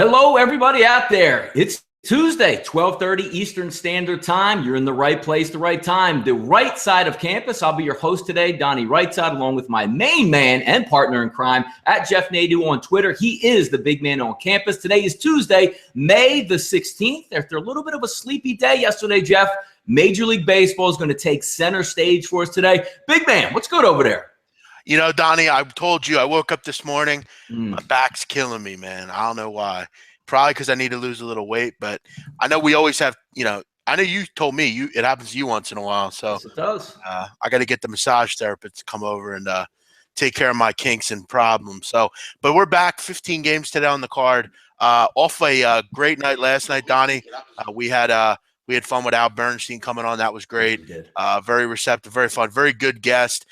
Hello, everybody out there. It's Tuesday, 12:30 Eastern Standard Time. You're in the right place, the right time, the right side of campus. I'll be your host today, Donnie Rightside, along with my main man and partner in crime at Jeff Nadeau on Twitter. He is the big man on campus. Today is Tuesday, May the 16th. After a little bit of a sleepy day yesterday, Jeff, Major League Baseball is going to take center stage for us today. Big man, what's good over there? You know, Donnie, I told you I woke up this morning. My back's killing me, man. I don't know why. Probably because I need to lose a little weight, but I know we always have, I know you told me it happens to you once in a while. So yes, it does. I got to get the massage therapist to come over and take care of my kinks and problems. So, but we're back 15 games today on the card. Off a great night last night, Donnie. We had fun with Bernstien coming on. That was great. Very receptive, very fun, very good guest.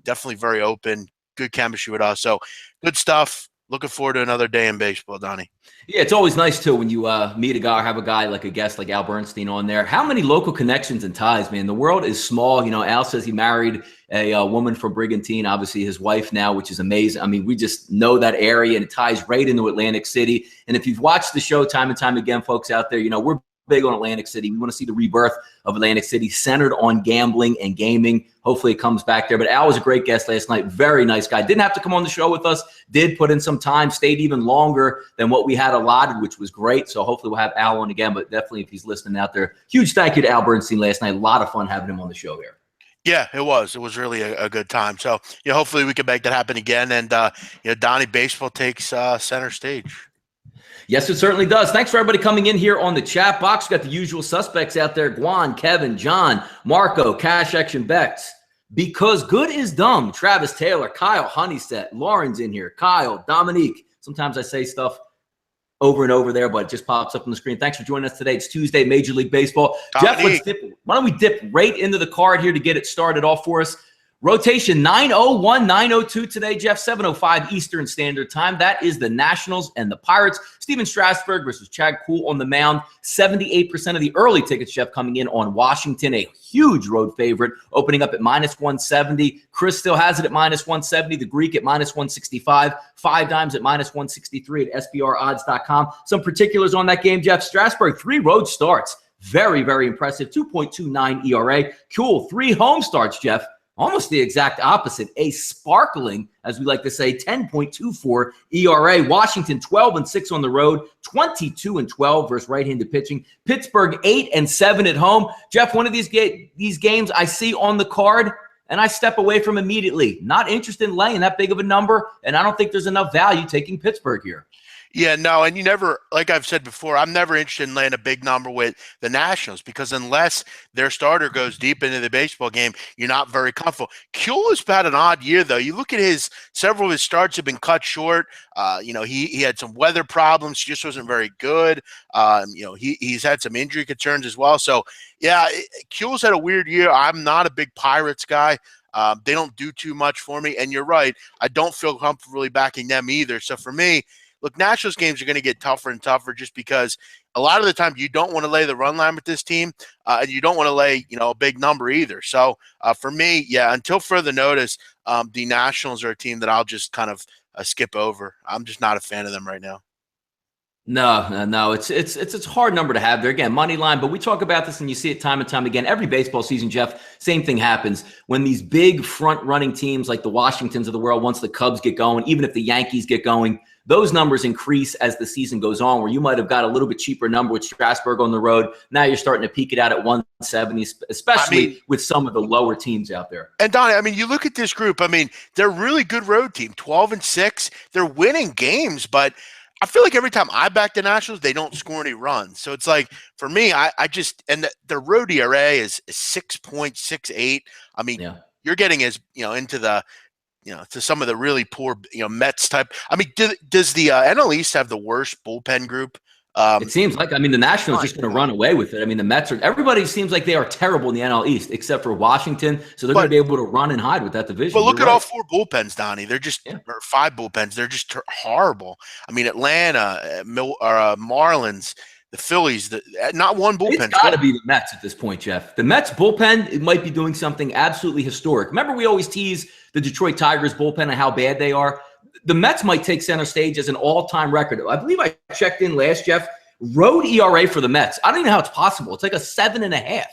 Definitely very open, good chemistry with us. So good stuff. Looking forward to another day in baseball, Donnie. Yeah, it's always nice, too, when you meet a guy or have a guy like a guest like Al Bernstien on there. How many local connections and ties, man? The world is small. Al says he married a woman from Brigantine, obviously his wife now, which is amazing. I mean, we just know that area, and it ties right into Atlantic City. And if you've watched the show time and time again, folks out there, we're big on Atlantic City. We want to see the rebirth of Atlantic City centered on gambling and gaming. Hopefully it comes back there. But Al was a great guest last night. Very nice guy. Didn't have to come on the show with us. Did put in some time. Stayed even longer than what we had allotted, which was great. So hopefully we'll have Al on again. But definitely if he's listening out there, huge thank you to Al Bernstien last night. A lot of fun having him on the show here. Yeah, it was. It was really a good time. So hopefully we can make that happen again. And Donnie, baseball takes center stage. Yes, it certainly does. Thanks for everybody coming in here on the chat box. We've got the usual suspects out there. Guan, Kevin, John, Marco, Cash Action Bex. Because good is dumb. Travis Taylor, Kyle Honeyset, Lauren's in here. Kyle, Dominique. Sometimes I say stuff over and over there, but it just pops up on the screen. Thanks for joining us today. It's Tuesday, Major League Baseball. Dominique. Jeff, why don't we dip right into the card here to get it started off for us. Rotation 901, 902 today, Jeff, 7:05 Eastern Standard Time. That is the Nationals and the Pirates. Steven Strasburg versus Chad Kuhl on the mound. 78% of the early tickets, Jeff, coming in on Washington, a huge road favorite, opening up at -170. Chris still has it at -170. The Greek at -165. Five Dimes at -163 at SBRodds.com. Some particulars on that game, Jeff. Strasburg, 3 road starts. Very, very impressive. 2.29 ERA. Kuhl, 3 home starts, Jeff. Almost the exact opposite, a sparkling, as we like to say, 10.24 ERA. Washington 12-6 on the road, 22-12 versus right-handed pitching. Pittsburgh 8-7 at home. Jeff, one of these games I see on the card, and I step away from immediately. Not interested in laying that big of a number, and I don't think there's enough value taking Pittsburgh here. Yeah, no, and you never, like I've said before, I'm never interested in laying a big number with the Nationals because unless their starter goes deep into the baseball game, you're not very comfortable. Kuhl has had an odd year, though. You look at several of his starts have been cut short. He had some weather problems, just wasn't very good. He's had some injury concerns as well. So, yeah, Kuhl's had a weird year. I'm not a big Pirates guy. They don't do too much for me, and you're right. I don't feel comfortable really backing them either. So for me, look, Nationals games are going to get tougher and tougher just because a lot of the time you don't want to lay the run line with this team, and you don't want to lay, a big number either. So for me, yeah, until further notice, the Nationals are a team that I'll just kind of skip over. I'm just not a fan of them right now. No. It's a hard number to have there. Again, money line, but we talk about this and you see it time and time again. Every baseball season, Jeff, same thing happens. When these big front-running teams like the Washingtons of the world, once the Cubs get going, even if the Yankees get going, those numbers increase as the season goes on, where you might have got a little bit cheaper number with Strasburg on the road. Now you're starting to peak it out at 170, especially with some of the lower teams out there. And Donnie, you look at this group. They're a really good road team, 12-6. They're winning games, but I feel like every time I back the Nationals, they don't score any runs. So it's like, for me, the road ERA is 6.68. You're getting into the, to some of the really poor, Mets type. Does the NL East have the worst bullpen group? It seems like, the Nationals are just going to run away with it. The Mets everybody seems like they are terrible in the NL East except for Washington. So they're going to be able to run and hide with that division. But look at all 4 bullpens, Donnie. They're just, or 5 bullpens. They're just horrible. Atlanta, Marlins, the Phillies, not one bullpen. It's got to be the Mets at this point, Jeff. The Mets bullpen, it might be doing something absolutely historic. Remember, we always tease the Detroit Tigers bullpen and how bad they are. the Mets might take center stage as an all-time record. I believe I checked in last, Jeff. Road ERA for the Mets. I don't even know how it's possible. It's like a 7.5.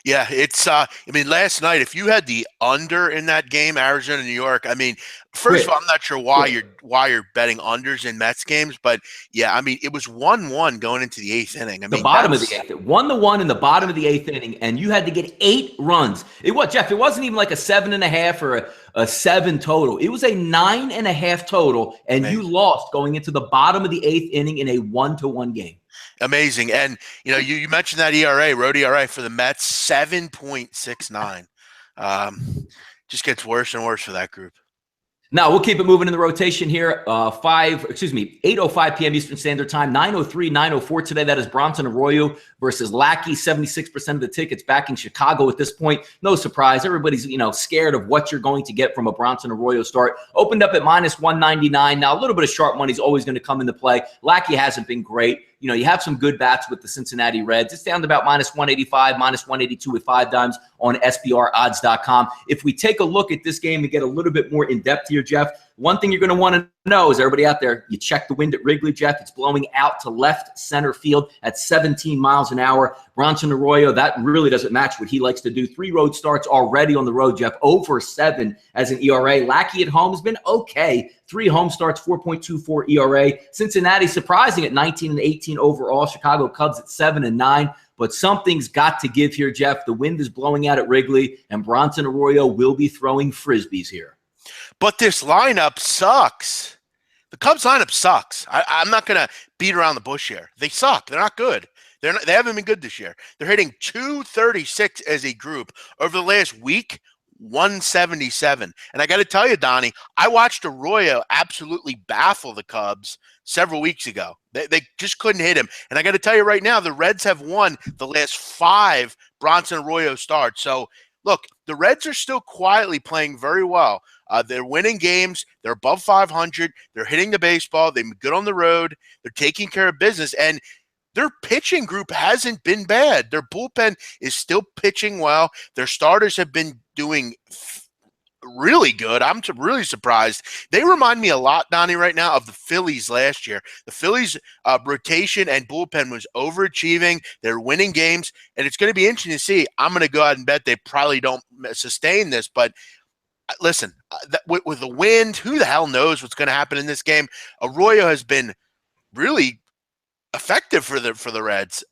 Yeah, it's I mean, last night, if you had the under in that game, Arizona, New York, I mean, first of all, I'm not sure why you're betting unders in Mets games, but yeah, I mean, it was 1-1 going into the 8th inning. I mean, the bottom of the 8th. 1-1 in the bottom of the 8th inning, and you had to get 8 runs. Jeff, it wasn't even like a 7.5 or a 7 total. It was a 9.5 total, and you lost going into the bottom of the 8th inning in a 1-1 game. Amazing. And, you mentioned that ERA, road ERA for the Mets, 7.69. Just gets worse and worse for that group. Now, we'll keep it moving in the rotation here. 8:05 p.m. Eastern Standard Time, 9:03, 9:04 today. That is Bronson Arroyo versus Lackey. 76% of the tickets backing Chicago at this point. No surprise. Everybody's, scared of what you're going to get from a Bronson Arroyo start. Opened up at -199. Now, a little bit of sharp money is always going to come into play. Lackey hasn't been great. You have some good bats with the Cincinnati Reds. It's down to about -185, -182 with 5 dimes on SBRodds.com. If we take a look at this game and get a little bit more in depth here, Jeff, one thing you're going to want to know is everybody out there, you check the wind at Wrigley, Jeff. It's blowing out to left center field at 17 miles an hour. Bronson Arroyo, that really doesn't match what he likes to do. 3 road starts already on the road, Jeff. Over 7 as an ERA. Lackey at home has been okay. 3 home starts, 4.24 ERA. Cincinnati surprising at 19-18 overall. Chicago Cubs at 7-9. But something's got to give here, Jeff. The wind is blowing out at Wrigley, and Bronson Arroyo will be throwing Frisbees here. But this lineup sucks. The Cubs lineup sucks. I'm not going to beat around the bush here. They suck. They're not good. They haven't been good this year. They're hitting .236 as a group. Over the last week, 177. And I got to tell you, Donnie, I watched Arroyo absolutely baffle the Cubs several weeks ago. They just couldn't hit him. And I got to tell you right now, the Reds have won the last 5 Bronson Arroyo starts. So, look, the Reds are still quietly playing very well. They're winning games. They're above 500. They're hitting the baseball. They're good on the road. They're taking care of business. And their pitching group hasn't been bad. Their bullpen is still pitching well. Their starters have been doing really good. I'm really surprised. They remind me a lot, Donnie, right now of the Phillies last year. The Phillies rotation and bullpen was overachieving. They're winning games, and it's going to be interesting to see. I'm going to go out and bet they probably don't sustain this, but listen, with the wind, who the hell knows what's going to happen in this game? Arroyo has been really effective for the Reds.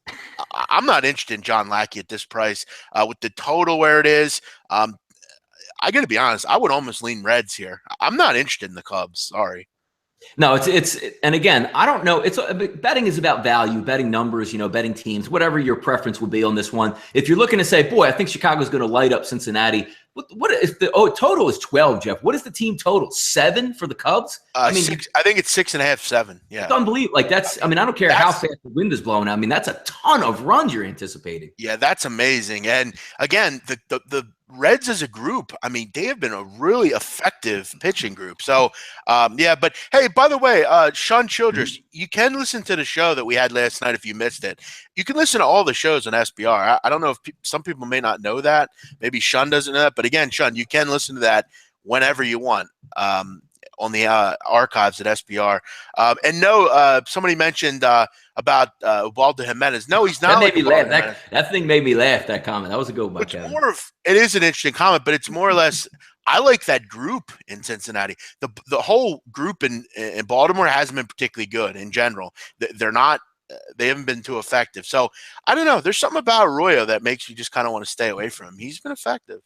I'm not interested in John Lackey at this price with the total where it is. I got to be honest. I would almost lean Reds here. I'm not interested in the Cubs. Sorry. No, and again, I don't know. Betting is about value, betting numbers, betting teams, whatever your preference would be on this one. If you're looking to say, boy, I think Chicago's going to light up Cincinnati. What if the total is 12, Jeff? What is the team total? 7 for the Cubs? I think it's 6.5, 7. Yeah, it's unbelievable. I don't care how fast the wind is blowing. That's a ton of runs you're anticipating. Yeah, that's amazing. And again, the Reds as a group, they have been a really effective pitching group. So, but hey, by the way, Sean Childress, you can listen to the show that we had last night if you missed it. You can listen to all the shows on SBR. I don't know if some people may not know that. Maybe Sean doesn't know that. But again, Sean, you can listen to that whenever you want on the archives at SBR. And no, somebody mentioned about Ubaldo Jimenez. No, he's not. That made me laugh. That thing made me laugh, that comment. That was a good one, Kevin. It is an interesting comment, but it's more or less I like that group in Cincinnati. The whole group in Baltimore hasn't been particularly good in general. They're not. They haven't been too effective. So I don't know. There's something about Arroyo that makes you just kind of want to stay away from him. He's been effective.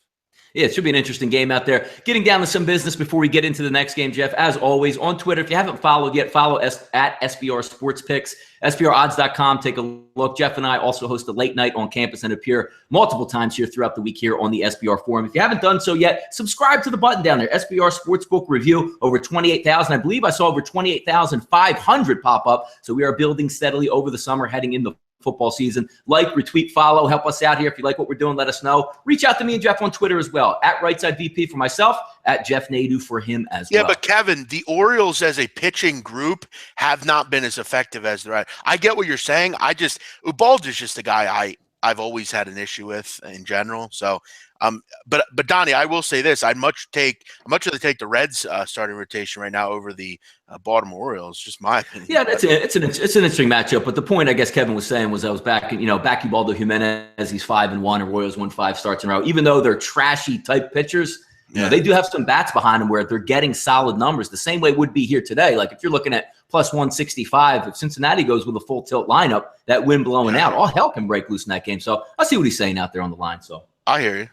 Yeah, it should be an interesting game out there. Getting down to some business before we get into the next game, Jeff. As always, on Twitter, if you haven't followed yet, follow us at SBR Sports Picks, SBRodds.com. Take a look. Jeff and I also host a late night on campus and appear multiple times here throughout the week here on the SBR Forum. If you haven't done so yet, subscribe to the button down there. SBR Sportsbook Review, over 28,000. I believe I saw over 28,500 pop up. So we are building steadily over the summer, heading into football season. Like, retweet, follow, help us out here. If you like what we're doing, let us know. Reach out to me and Jeff on Twitter as well, at RightSideVP for myself, at Jeff Nadu for him as well. Yeah, but Kevin, the Orioles as a pitching group have not been as effective as the Reds. I get what you're saying. Ubaldo's just a guy I've always had an issue with in general. So But Donnie, I will say this: I'd much rather take the Reds starting rotation right now over the Baltimore Orioles. Just my opinion. Yeah, it's an interesting matchup. But the point I guess Kevin was saying was I was backing Ubaldo Jimenez. He's 5-1, and Royals won 5 starts in a row. Even though they're trashy type pitchers, they do have some bats behind them where they're getting solid numbers. The same way would be here today. Like if you're looking at plus 165, if Cincinnati goes with a full tilt lineup, that wind blowing out, all hell can break loose in that game. So I'll see what he's saying out there on the line. So I hear you.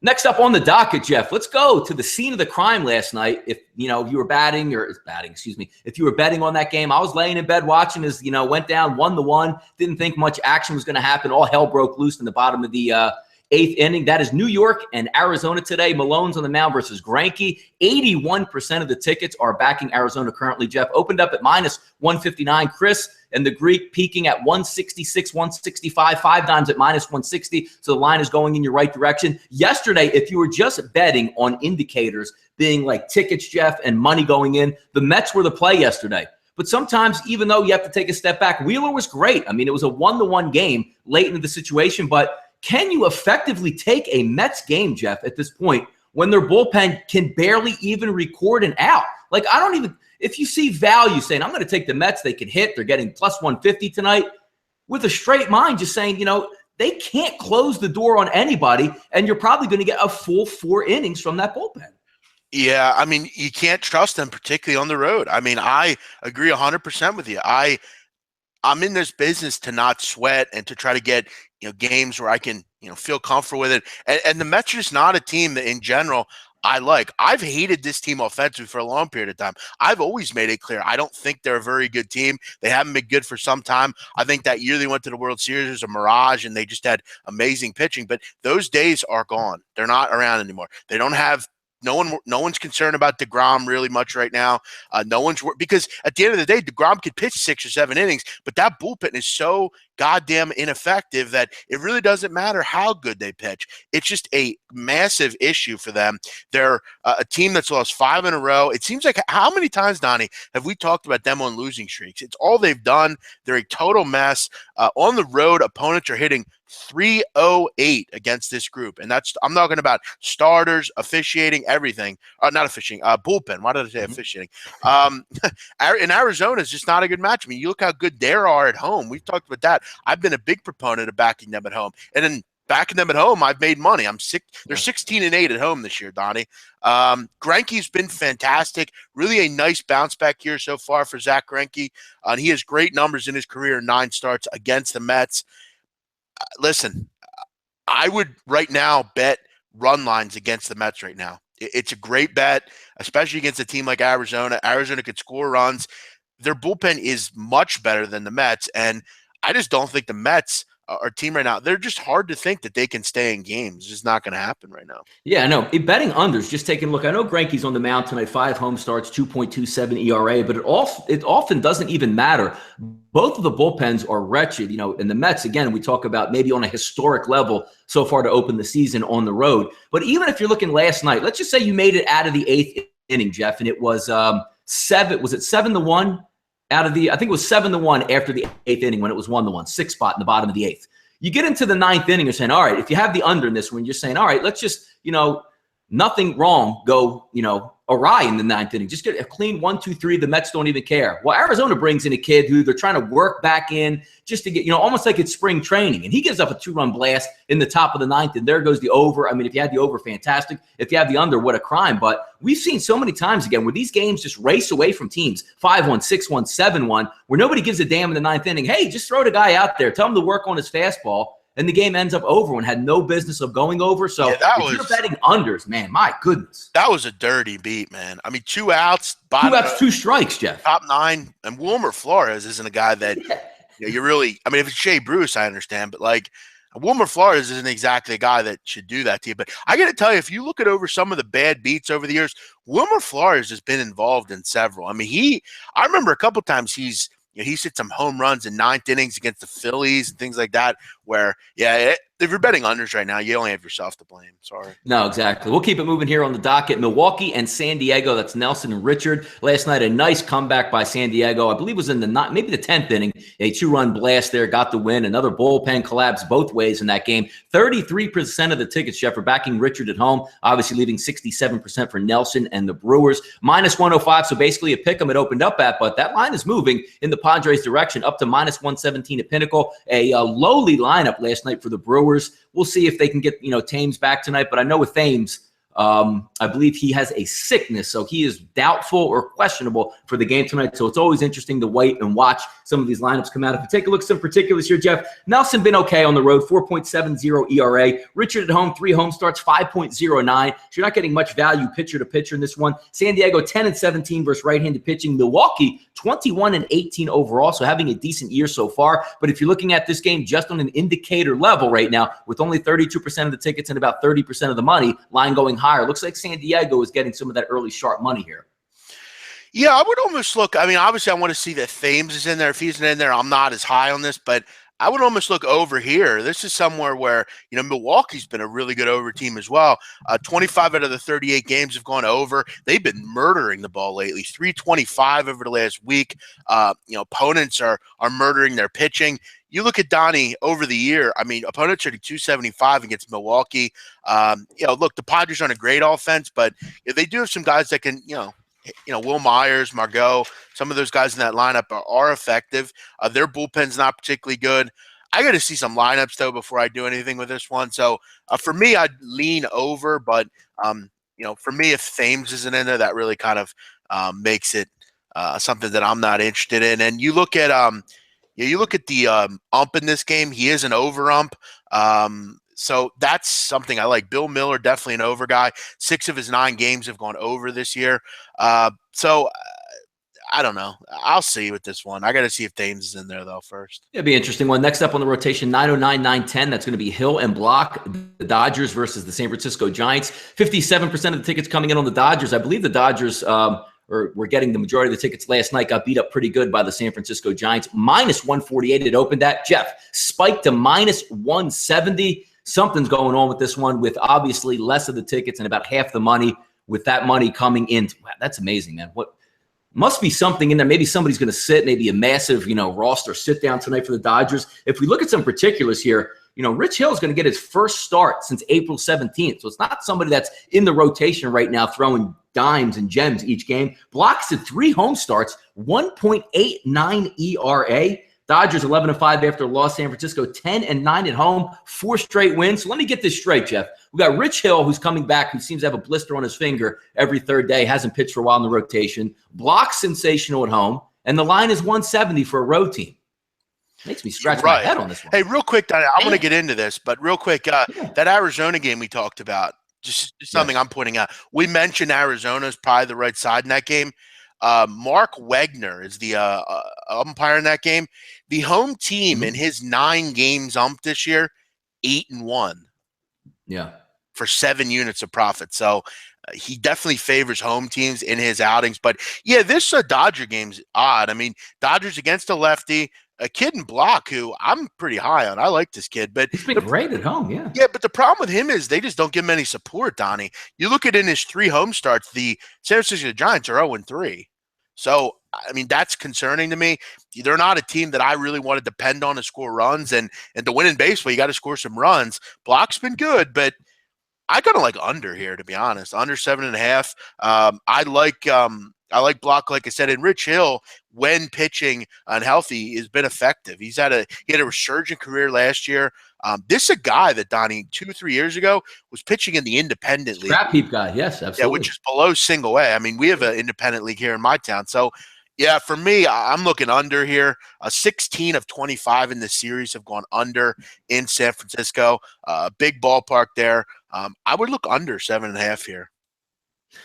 Next up on the docket, Jeff, let's go to the scene of the crime last night. If you were if you were betting on that game, I was laying in bed watching as went down 1-1. Didn't think much action was going to happen. All hell broke loose in the bottom of the 8th inning. That is New York and Arizona today. Malone's on the mound versus Greinke. 81% of the tickets are backing Arizona currently. Jeff opened up at minus 159. Chris and the Greek peaking at 166, 165, 5 dimes at minus 160. So the line is going in your right direction. Yesterday, if you were just betting on indicators being like tickets, Jeff, and money going in, the Mets were the play yesterday. But sometimes, even though you have to take a step back, Wheeler was great. I mean, it was a 1-1 game late into the situation. But can you effectively take a Mets game, Jeff, at this point when their bullpen can barely even record an out? Like, if you see value saying, I'm going to take the Mets, they can hit, they're getting plus 150 tonight, with a straight mind, just saying, they can't close the door on anybody, and you're probably going to get a full 4 innings from that bullpen. Yeah, I mean, you can't trust them, particularly on the road. I mean, I agree 100% with you. I'm in this business to not sweat and to try to get games where I can feel comfortable with it. And the Mets are just not a team that in general I like. I've hated this team offensively for a long period of time. I've always made it clear I don't think they're a very good team. They haven't been good for some time. I think that year they went to the World Series was a mirage and they just had amazing pitching. But those days are gone. They're not around anymore. They don't have no one's concerned about DeGrom really much right now. Because at the end of the day, DeGrom could pitch 6 or 7 innings, but that bullpen is so goddamn ineffective that it really doesn't matter how good they pitch. It's just a massive issue for them. They're a team that's lost 5 in a row. It seems like how many times, Donnie, have we talked about them on losing streaks? It's all they've done. They're a total mess. On the road, opponents are hitting 308 against this group. And I'm talking about starters, officiating, everything. Not officiating, bullpen. Why did I say officiating? In Arizona is just not a good match. I mean, you look how good they are at home. We've talked about that. I've been a big proponent of backing them at home. And then backing them at home, I've made money. They're 16-8 at home this year, Donnie. Greinke's been fantastic. Really a nice bounce back here so far for Zach Greinke. He has great numbers in his career, 9 starts against the Mets. Listen, I would right now bet run lines against the Mets right now. It's a great bet, especially against a team like Arizona. Arizona could score runs. Their bullpen is much better than the Mets, and I just don't think the Mets are a team right now. They're just hard to think that they can stay in games. It's just not going to happen right now. Yeah, no. Betting unders, just taking a look. I know Greinke's on the mound tonight, 5 home starts, 2.27 ERA, but it often doesn't even matter. Both of the bullpens are wretched, and the Mets, again, we talk about maybe on a historic level so far to open the season on the road. But even if you're looking last night, let's just say you made it out of the 8th inning, Jeff, and it was 7-1 out of I think it was 7-1 after the 8th inning when it was 1-1, 6 spot in the bottom of the 8th. You get into the 9th inning, you're saying, all right, if you have the under in this one, you're saying, all right, let's just, nothing wrong go, awry in the 9th inning. Just get a clean 1-2-3. The Mets don't even care. Well, Arizona brings in a kid who they're trying to work back in just to get, almost like it's spring training. And he gives up a 2-run blast in the top of the 9th, and there goes the over. I mean, if you had the over, fantastic. If you have the under, what a crime. But we've seen so many times, again, where these games just race away from teams, 5-1, 6-1, 7-1, where nobody gives a damn in the 9th inning. Hey, just throw the guy out there. Tell him to work on his fastball. And the game ends up over and had no business of going over. So if you're betting unders, man, my goodness. That was a dirty beat, man. I mean, 2 outs. 2 outs, 2 strikes, Jeff. Top 9. And Wilmer Flores isn't a guy that you really – I mean, if it's Shea Bruce, I understand. But, Wilmer Flores isn't exactly a guy that should do that to you. But I got to tell you, if you look at over some of the bad beats over the years, Wilmer Flores has been involved in several. I mean, I remember a couple times he's hit some home runs in 9th innings against the Phillies and things like that where, this if you're betting unders right now, you only have yourself to blame. Sorry. No, exactly. We'll keep it moving here on the docket. Milwaukee and San Diego. That's Nelson and Richard. Last night, a nice comeback by San Diego. I believe it was in maybe the 10th inning. A 2-run blast there, got the win. Another bullpen collapse both ways in that game. 33% of the tickets, Jeff, are backing Richard at home. Obviously, leaving 67% for Nelson and the Brewers. Minus 105, so basically a pick 'em it opened up at, but that line is moving in the Padres' direction, up to minus 117 at Pinnacle. A lowly lineup last night for the Brewers. We'll see if they can get, Thames back tonight. But I know with Thames, I believe he has a sickness, so he is doubtful or questionable for the game tonight. So it's always interesting to wait and watch some of these lineups come out. If you take a look at some particulars here, Jeff, Nelson been okay on the road, 4.70 ERA. Richard at home, 3 home starts, 5.09. So you're not getting much value pitcher to pitcher in this one. San Diego, 10-17 versus right-handed pitching. Milwaukee, 21-18 overall, so having a decent year so far. But if you're looking at this game just on an indicator level right now, with only 32% of the tickets and about 30% of the money, line going higher, looks like San Diego is getting some of that early sharp money here. Yeah, I would almost look, obviously I want to see that Thames is in there. If he's in there, I'm not as high on this, but I would almost look over here. This is somewhere where, Milwaukee's been a really good over team as well. 25 out of the 38 games have gone over. They've been murdering the ball lately. 325 over the last week. Opponents are murdering their pitching. You look at Donnie over the year. Opponents are at 275 against Milwaukee. Look, the Padres aren't a great offense, but they do have some guys that can, Will Myers, Margot, some of those guys in that lineup are effective. Their bullpen's not particularly good. I got to see some lineups, though, before I do anything with this one. So, for me, I'd lean over. But, for me, if Thames isn't in there, that really kind of makes it something that I'm not interested in. And you look at the ump in this game. He is an over ump. So that's something I like. Bill Miller, definitely an over guy. 6 of his 9 games have gone over this year. So I don't know. I'll see with this one. I got to see if Thames is in there, though, first. It'll be an interesting one. Next up on the rotation, 909, 910. That's going to be Hill and Block, the Dodgers versus the San Francisco Giants. 57% of the tickets coming in on the Dodgers. I believe the Dodgers were getting the majority of the tickets last night, got beat up pretty good by the San Francisco Giants. Minus 148 it opened at. Jeff, spiked to minus 170. Something's going on with this one, with obviously less of the tickets and about half the money, with that money coming in. Wow, that's amazing, man. What must be something in there? Maybe somebody's going to sit, maybe a massive, roster sit down tonight for the Dodgers. If we look at some particulars here, Rich Hill is going to get his first start since April 17th. So it's not somebody that's in the rotation right now throwing dimes and gems each game. Blocks at 3 home starts, 1.89 ERA. Dodgers 11-5 after a loss. San Francisco 10-9 at home, 4 straight wins. So let me get this straight, Jeff. We got Rich Hill, who's coming back, who seems to have a blister on his finger every third day, hasn't pitched for a while in the rotation. Block sensational at home, and the line is 170 for a road team. Makes me scratch my head on this one. Hey, real quick, I want to get into this, but real quick, that Arizona game we talked about, just something I'm pointing out. We mentioned Arizona's probably the right side in that game. Mark Wegner is the umpire in that game. The home team in his 9 games umped this year, 8-1. Yeah. For 7 units of profit. So he definitely favors home teams in his outings. But yeah, this Dodger game's odd. Dodgers against a lefty, a kid in Block who I'm pretty high on. I like this kid, but he's been great at home. Yeah. Yeah. But the problem with him is they just don't give him any support, Donnie. You look at in his 3 home starts, the San Francisco Giants are 0-3. So, that's concerning to me. They're not a team that I really want to depend on to score runs, and to win in baseball, you got to score some runs. Block's been good, but I kind of like under here, to be honest. Under 7.5. I like Block, like I said, and Rich Hill, when pitching unhealthy, has been effective. He had a resurgent career last year. This is a guy that, Donnie, 2-3 years ago was pitching in the independent league. Scrap heap guy, yes, absolutely. Yeah, which is below single A. We have an independent league here in my town. So, yeah, for me, I'm looking under here. 16 of 25 in this series have gone under in San Francisco. Big ballpark there. I would look under 7.5 here.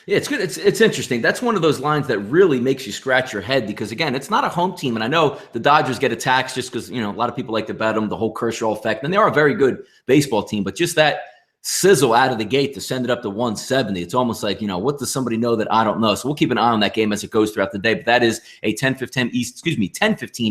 Yeah, it's good. It's interesting. That's one of those lines that really makes you scratch your head because, again, it's not a home team. And I know the Dodgers get attacked just because, a lot of people like to bet them, the whole Kershaw effect. And they are a very good baseball team. But just that sizzle out of the gate to send it up to 170. It's almost like, what does somebody know that I don't know? So we'll keep an eye on that game as it goes throughout the day. But that is a 10:15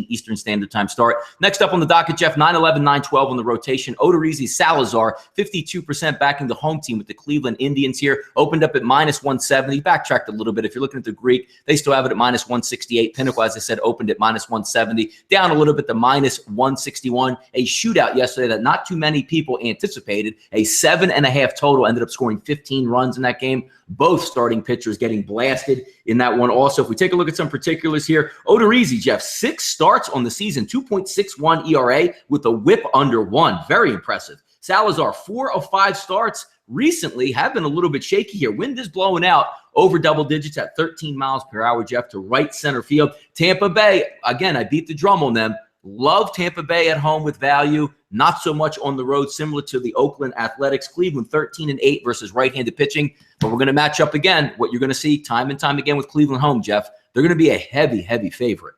Eastern Standard Time start. Next up on the docket, Jeff, 9-11, 9-12 on the rotation. Odorizzi Salazar, 52% backing the home team with the Cleveland Indians here. Opened up at -170. Backtracked a little bit. If you're looking at the Greek, they still have it at -168. Pinnacle, as I said, opened at -170. Down a little bit to -161. A shootout yesterday that not too many people anticipated. A 7.5 total, ended up scoring 15 runs in that game. Both starting pitchers getting blasted in that one. Also, if we take a look at some particulars here, Odorizzi, Jeff, 6 starts on the season, 2.61 ERA with a whip under 1. Very impressive. Salazar, 4 of 5 starts recently have been a little bit shaky here. Wind is blowing out over double digits at 13 miles per hour, Jeff, to right center field. Tampa Bay, again, I beat the drum on them. Love Tampa Bay at home with value. Not so much on the road, similar to the Oakland Athletics. Cleveland 13-8 versus right-handed pitching. But we're going to match up again. What you're going to see time and time again with Cleveland home, Jeff, they're going to be a heavy, heavy favorite.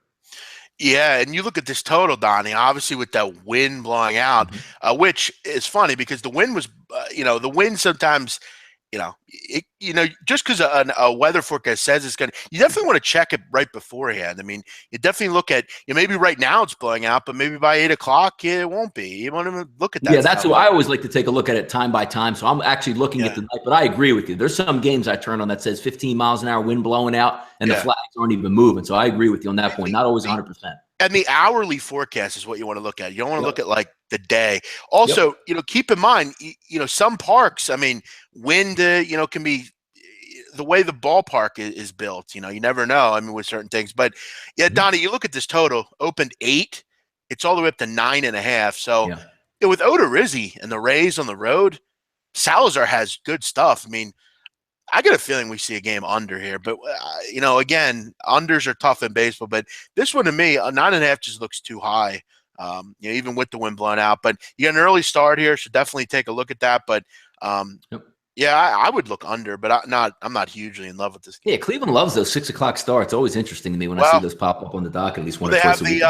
Yeah, and you look at this total, Donnie, obviously with that wind blowing out, which is funny because the wind was, the wind sometimes, just because a weather forecast says it's going to, you definitely want to check it right beforehand. I mean, you definitely look at, maybe right now it's blowing out, but maybe by 8 o'clock it won't be. You want to look at that. Yeah, that's what I always like to take a look at it time by time. So I'm actually looking at the night, but I agree with you. There's some games I turn on that says 15 miles an hour, wind blowing out, and the flags aren't even moving. So I agree with you on that point. Not always 100%. And the hourly forecast is what you want to look at. You don't want to look at like the day. Also, keep in mind, some parks, I mean, wind, can be the way the ballpark is built. You never know. I mean, with certain things. But yeah, Donnie, you look at this total, opened 8. It's all the way up to 9.5. So with Odorizzi and the Rays on the road, Salazar has good stuff. I mean, I get a feeling we see a game under here, but again, unders are tough in baseball. But this one to me, a 9.5 just looks too high. Even with the wind blowing out. But you got an early start here, so definitely take a look at that. But I would look under, but I'm not hugely in love with this game. Yeah, Cleveland loves those 6 o'clock starts. It's always interesting to me when I see those pop up on the dock at least one or twice a week.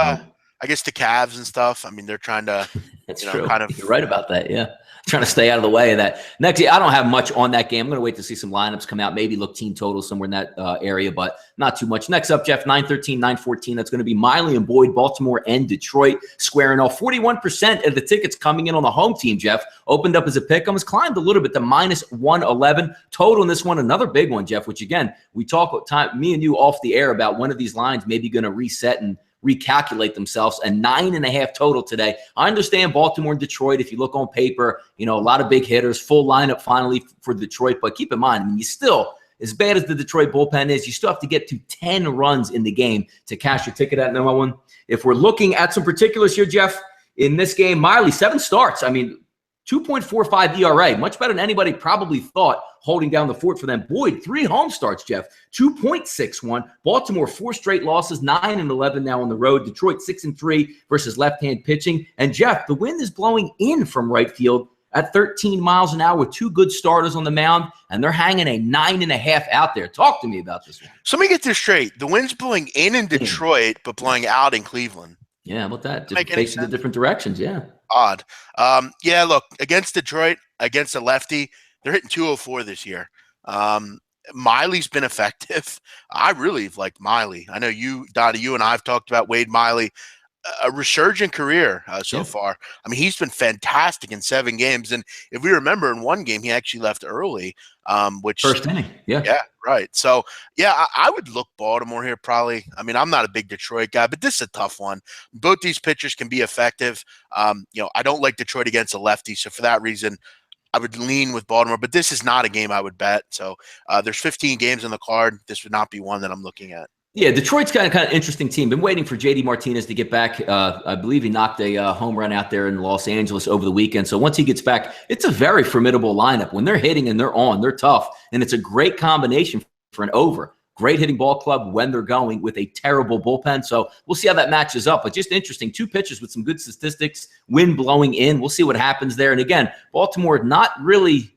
I guess the Cavs and stuff. I mean, they're trying to. That's true. You're right about that. Yeah. Trying to stay out of the way of that. Next, I don't have much on that game. I'm going to wait to see some lineups come out, maybe look team total somewhere in that area, but not too much. Next up, Jeff, 9-13, 9-14. That's going to be Miley and Boyd, Baltimore and Detroit squaring off. 41% of the tickets coming in on the home team, Jeff. Opened up as a pick. Has climbed a little bit to -111. Total in this one, another big one, Jeff, which again, we talk time, me and you off the air about one of these lines maybe going to reset and recalculate themselves. And 9.5 total today. I understand Baltimore and Detroit. If you look on paper, a lot of big hitters, full lineup finally for Detroit. But keep in mind, I mean, you still, as bad as the Detroit bullpen is, you still have to get to 10 runs in the game to cash your ticket at number one. If we're looking at some particulars here, Jeff, in this game, Miley, 7 starts. I mean, 2.45 ERA, much better than anybody probably thought, holding down the fort for them. Boyd, 3 home starts, Jeff, 2.61. Baltimore, 4 straight losses, 9-11 now on the road. Detroit, 6-3 versus left-hand pitching. And Jeff, the wind is blowing in from right field at 13 miles an hour with 2 good starters on the mound, and they're hanging a 9.5 out there. Talk to me about this one. So let me get this straight. The wind's blowing in Detroit, but blowing out in Cleveland. Yeah, how about that? Different facing the different directions, yeah. Odd. Look, against Detroit, against a lefty, they're hitting 204 this year. Miley's been effective. I really like Miley. I know you, Dottie, you and I have talked about Wade Miley. A resurgent career so far. I mean, he's been fantastic in 7 games. And if we remember, in one game, he actually left early, which first inning. Yeah, right. So, I would look Baltimore here probably. I mean, I'm not a big Detroit guy, but this is a tough one. Both these pitchers can be effective. I don't like Detroit against a lefty. So for that reason, I would lean with Baltimore, but this is not a game I would bet. So there's 15 games on the card. This would not be one that I'm looking at. Yeah, Detroit's kind of interesting team. Been waiting for JD Martinez to get back. I believe he knocked a home run out there in Los Angeles over the weekend. So once he gets back, it's a very formidable lineup. When they're hitting and they're on, they're tough. And it's a great combination for an over. Great hitting ball club when they're going with a terrible bullpen. So we'll see how that matches up. But just interesting, 2 pitchers with some good statistics, wind blowing in. We'll see what happens there. And again, Baltimore not really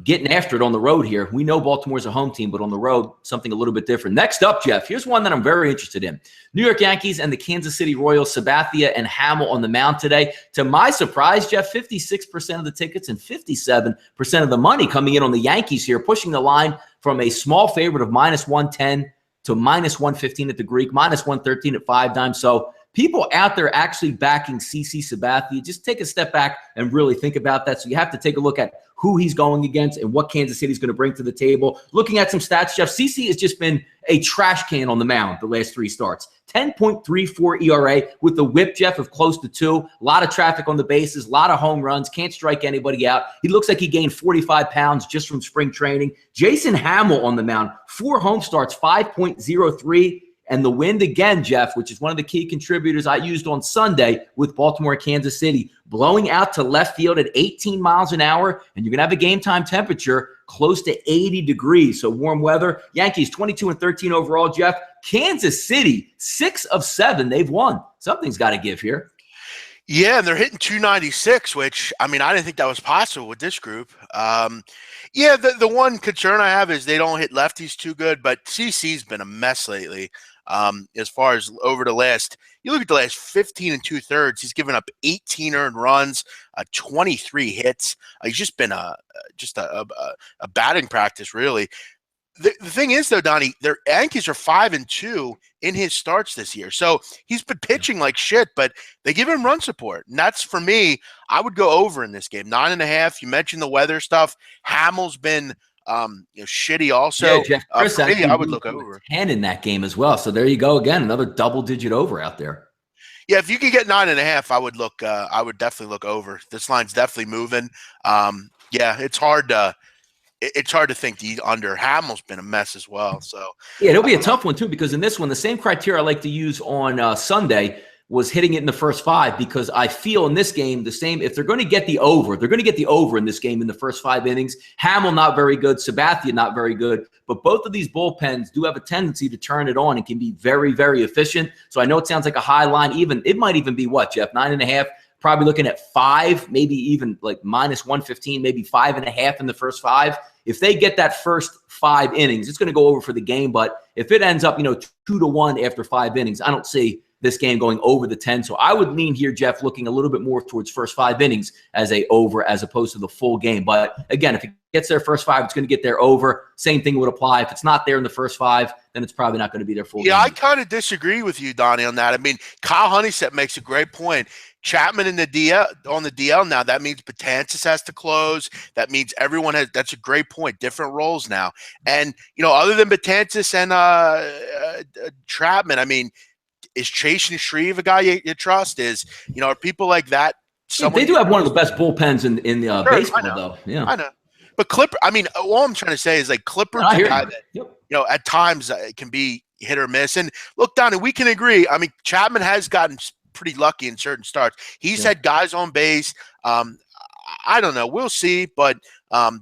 getting after it on the road here. We know Baltimore's a home team, but on the road, something a little bit different. Next up, Jeff, here's one that I'm very interested in. New York Yankees and the Kansas City Royals, Sabathia and Hamill on the mound today. To my surprise, Jeff, 56% of the tickets and 57% of the money coming in on the Yankees here, pushing the line from a small favorite of -110 to -115 at the Greek, -113 at 5 dimes. So people out there actually backing CC Sabathia. Just take a step back and really think about that. So you have to take a look at who he's going against and what Kansas City's going to bring to the table. Looking at some stats, Jeff, CC has just been a trash can on the mound the last 3 starts. 10.34 ERA with the whip, Jeff, of close to 2. A lot of traffic on the bases, a lot of home runs, can't strike anybody out. He looks like he gained 45 pounds just from spring training. Jason Hamill on the mound, 4 home starts, 5.03. And the wind again, Jeff, which is one of the key contributors I used on Sunday with Baltimore, Kansas City, blowing out to left field at 18 miles an hour, and you're going to have a game-time temperature close to 80 degrees, so warm weather. Yankees 22-13 overall, Jeff. Kansas City, 6 of 7 they've won. Something's got to give here. Yeah, and they're hitting 296, which, I mean, I didn't think that was possible with this group. Yeah, the one concern I have is they don't hit lefties too good, but CC's been a mess lately. As far as over the last, you look at the last 15 2/3, he's given up 18 earned runs, 23 hits. He's just been a batting practice, really. The thing is, though, Donnie, their Yankees are 5-2 in his starts this year. So he's been pitching like shit, but they give him run support. And that's, for me, I would go over in this game. 9.5. You mentioned the weather stuff. Hamill's been shitty also. Yeah, Jeff, Chris, for me, I would look over 10 in that game as well. So there you go again, another double-digit over out there. Yeah, if you could get 9.5, I would look. I would definitely look over. This line's definitely moving. Yeah, it's hard to think the under. Hamill's been a mess as well. So yeah, it'll be a tough one too, because in this one, the same criteria I like to use on Sunday was hitting it in the first 5, because I feel in this game the same. If they're going to get the over, they're going to get the over in this game in the first 5 innings. Hamill not very good, Sabathia not very good, but both of these bullpens do have a tendency to turn it on and can be very, very efficient. So I know it sounds like a high line. It might even be what, Jeff, 9.5. Probably looking at 5, maybe even like -115, maybe 5.5 in the first 5. If they get that first 5 innings, it's going to go over for the game. But if it ends up, 2-1 after 5 innings, I don't see this game going over the 10. So I would lean here, Jeff, looking a little bit more towards first 5 innings as a over as opposed to the full game. But again, if it gets there first 5, it's going to get there over. Same thing would apply. If it's not there in the first 5, then it's probably not going to be there full game. Yeah, I kind of disagree with you, Donnie, on that. I mean, Kyle Honeyset makes a great point. Chapman in the DL, on the DL now, that means Betances has to close. That means everyone has. That's a great point. Different roles now. And, other than Betances and Chapman, I mean, is Chase and Shreve a guy you trust? Are people like that? They do have one of the best bullpens in the baseball, though. Yeah, I know. But Clipper, I mean, all I'm trying to say is like Clipper's a guy that, at times it can be hit or miss. And look, Donnie, we can agree. I mean, Chapman has gotten pretty lucky in certain starts. He's had guys on base. I don't know. We'll see. But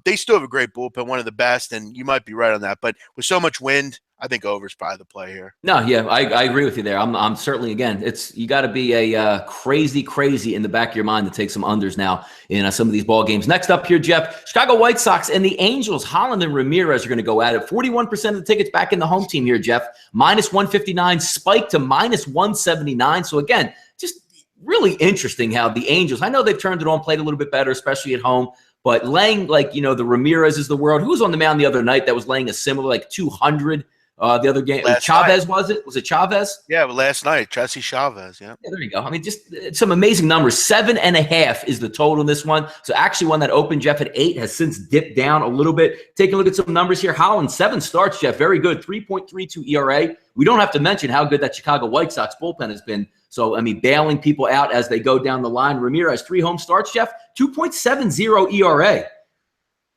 they still have a great bullpen, one of the best. And you might be right on that. But with so much wind, I think over is probably the play here. No, yeah, I agree with you there. I'm certainly, again, you got to be a crazy in the back of your mind to take some unders now in some of these ball games. Next up here, Jeff, Chicago White Sox and the Angels. Holland and Ramirez are going to go at it. 41% of the tickets back in the home team here, Jeff. -159, spiked to -179. So again, just really interesting how the Angels, I know they've turned it on, played a little bit better, especially at home. But laying the Ramirez is the world. Who was on the mound the other night that was laying a similar 200? The other game, Chavez, was it? Was it Chavez? Yeah, but last night, Jesse Chavez. Yeah, there you go. I mean, just some amazing numbers. 7.5 is the total in this one. So actually, one that opened, Jeff, at 8 has since dipped down a little bit. Take a look at some numbers here. Holland, 7 starts, Jeff. Very good. 3.32 ERA. We don't have to mention how good that Chicago White Sox bullpen has been. So, I mean, bailing people out as they go down the line. Ramirez, 3 home starts, Jeff. 2.70 ERA.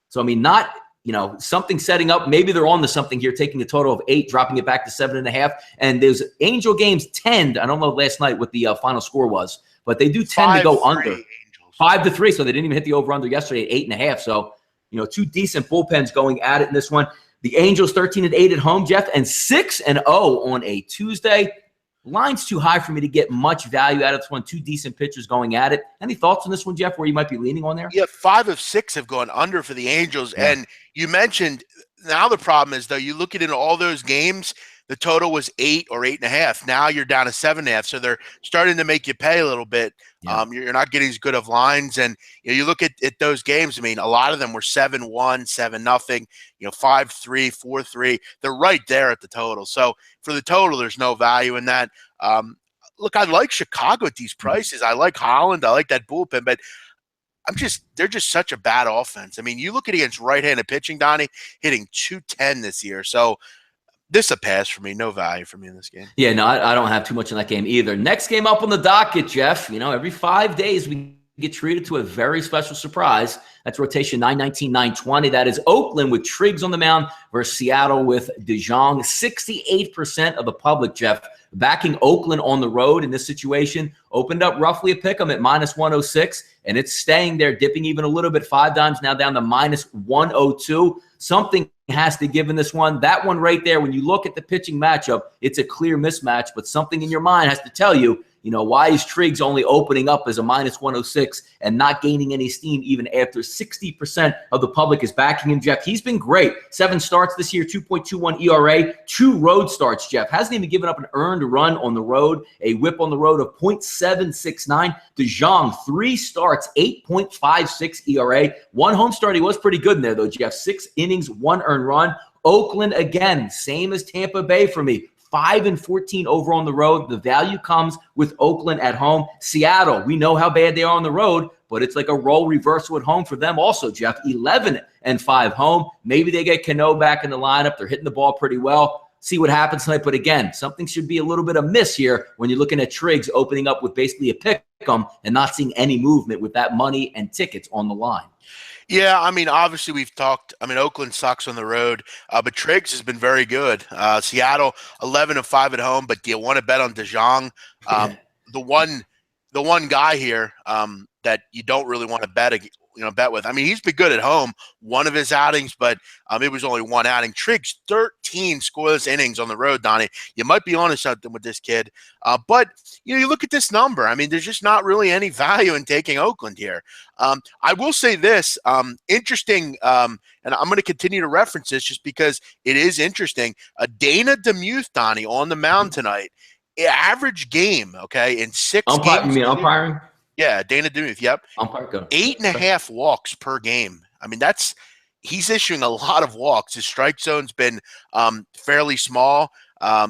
So, I mean, not something setting up. Maybe they're on to something here, taking a total of 8, dropping it back to 7.5. And there's Angel games tend, I don't know last night what the final score was, but they do tend to go under. 5-3. So they didn't even hit the over-under yesterday at 8.5. So, 2 decent bullpens going at it in this one. The Angels 13-8 at home, Jeff, and 6-0 on a Tuesday. Line's too high for me to get much value out of this one. Two decent pitchers going at it. Any thoughts on this one, Jeff, where you might be leaning on there? Yeah, 5 of 6 have gone under for the Angels. Yeah. And you mentioned now the problem is, though, you look at it in all those games, the total was 8 or 8.5. Now you're down to 7.5. So they're starting to make you pay a little bit. Yeah. You're not getting as good of lines. And you look at those games, I mean, a lot of them were 7-1, 7-0, 5-3, 4-3. They're right there at the total. So for the total, there's no value in that. Look, I like Chicago at these prices. I like Holland. I like that bullpen, but they're just such a bad offense. I mean, you look at against right-handed pitching, Donnie, hitting 210 this year. So this is a pass for me. No value for me in this game. Yeah, no, I don't have too much in that game either. Next game up on the docket, Jeff. Every 5 days we get treated to a very special surprise. That's rotation 919, 920. That is Oakland with Triggs on the mound versus Seattle with DeJong. 68% of the public, Jeff, backing Oakland on the road in this situation. Opened up roughly a pick 'em at -106, and it's staying there, dipping even a little bit. 5 dimes now down to -102. Something has to give in this one. That one right there, when you look at the pitching matchup, it's a clear mismatch, but something in your mind has to tell you, why is Triggs only opening up as a -106 and not gaining any steam even after 60% of the public is backing him, Jeff? He's been great. 7 starts this year, 2.21 ERA, 2 road starts, Jeff. Hasn't even given up an earned run on the road, a whip on the road of .769. DeJong, 3 starts, 8.56 ERA. 1 home start. He was pretty good in there, though, Jeff. 6 innings, 1 earned run. Oakland, again, same as Tampa Bay for me. 5-14 over on the road. The value comes with Oakland at home. Seattle, we know how bad they are on the road, but it's like a role reversal at home for them also, Jeff. 11-5 home. Maybe they get Cano back in the lineup. They're hitting the ball pretty well. See what happens tonight. But again, something should be a little bit amiss here when you're looking at Triggs opening up with basically a pick 'em and not seeing any movement with that money and tickets on the line. Yeah, I mean, obviously we've talked. I mean, Oakland sucks on the road, but Triggs has been very good. Seattle 11-5 at home, but do you want to bet on DeJong? The one guy here that you don't really want to bet with. I mean, he's been good at home, one of his outings, but it was only 1 outing. Triggs 13 scoreless innings on the road, Donnie. You might be onto something with this kid, but you look at this number. I mean, there's just not really any value in taking Oakland here. I will say this, interesting, and I'm going to continue to reference this just because it is interesting. Dana DeMuth, Donnie, on the mound tonight. Average game, okay, in 6 games. You mean umpiring? Yeah, Dana DeMuth, yep. Umpire, go. 8.5 walks per game. I mean, he's issuing a lot of walks. His strike zone's been fairly small.